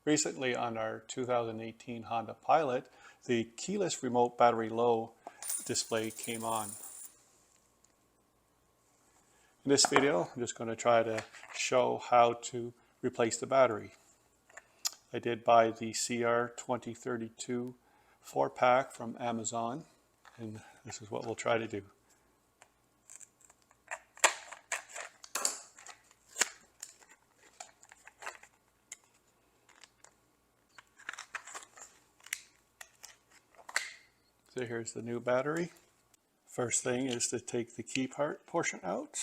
Recently on our 2018 Honda Pilot, the keyless remote battery low display came on. In this video, I'm just going to try to show how to replace the battery. I did buy the CR2032 4-pack from Amazon, and this is what we'll try to do. So here's the new battery. First thing is to take the key portion out.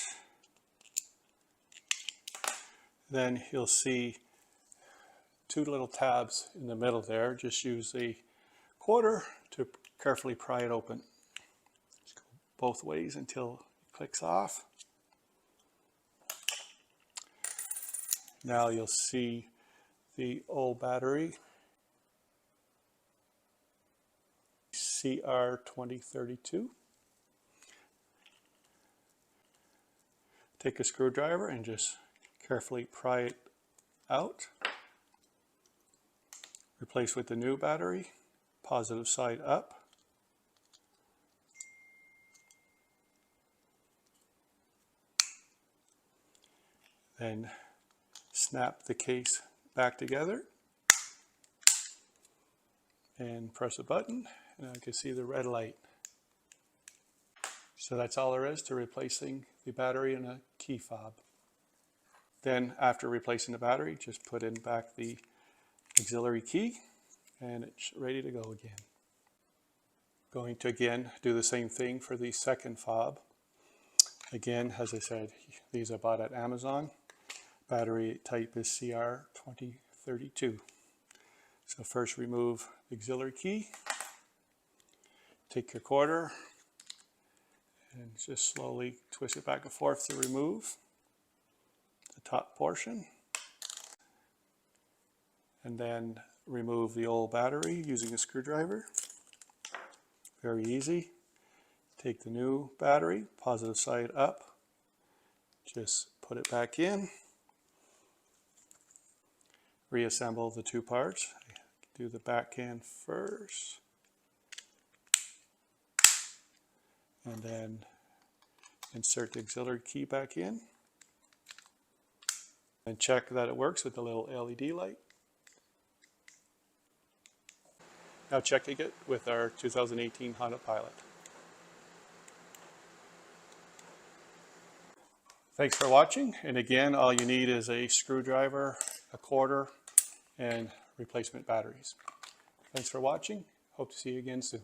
Then you'll see two little tabs in the middle there. Just use a quarter to carefully pry it open. Just go both ways until it clicks off. Now you'll see the old battery, CR2032. Take a screwdriver and just carefully pry it out. Replace with the new battery, positive side up. Then snap the case back together and press a button, and I can see the red light. So that's all there is to replacing the battery in a key fob. Then after replacing the battery, just put in back the auxiliary key and it's ready to go again. Going to again do the same thing for the second fob. Again, as I said, these are bought at Amazon. Battery type is CR2032. So first remove the auxiliary key, take your quarter and just slowly twist it back and forth to remove the top portion. And then remove the old battery using a screwdriver. Very easy. Take the new battery, positive side up. Just put it back in. Reassemble the two parts. Do the back end first. And then insert the auxiliary key back in. And check that it works with the little LED light. Now checking it with our 2018 Honda Pilot. Thanks for watching, and again, all you need is a screwdriver, a quarter, and replacement batteries. Thanks for watching. Hope to see you again soon.